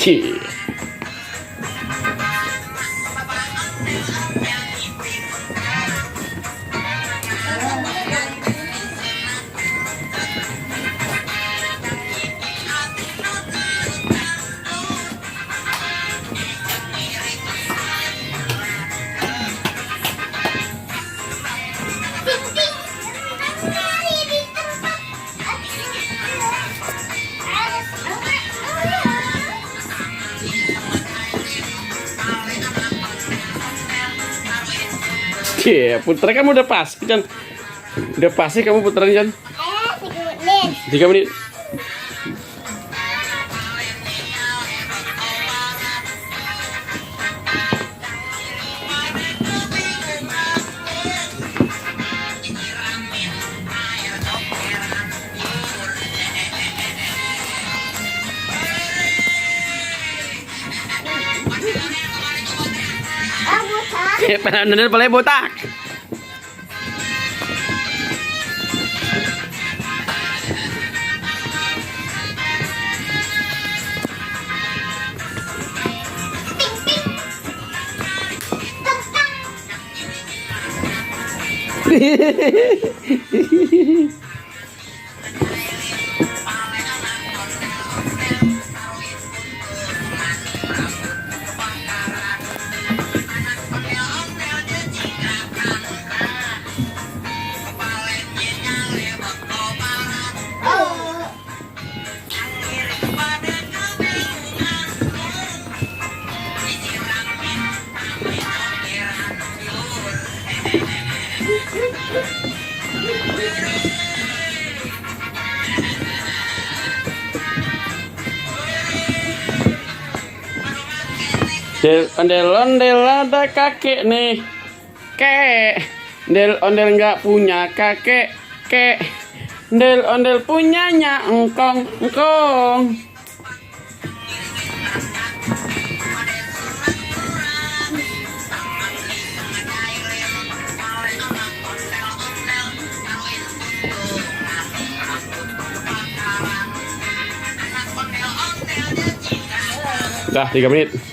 Cie. Cie, puter kamu udah pas, Jan. Udah pas sih kamu puteran, Jan. 3 menit. Bener boleh botak. Ondel-ondel ada kakek nih, kek. Ondel-ondel nggak punya kakek, kek. Ondel-ondel punyanya engkong, engkong. Dah 3 menit.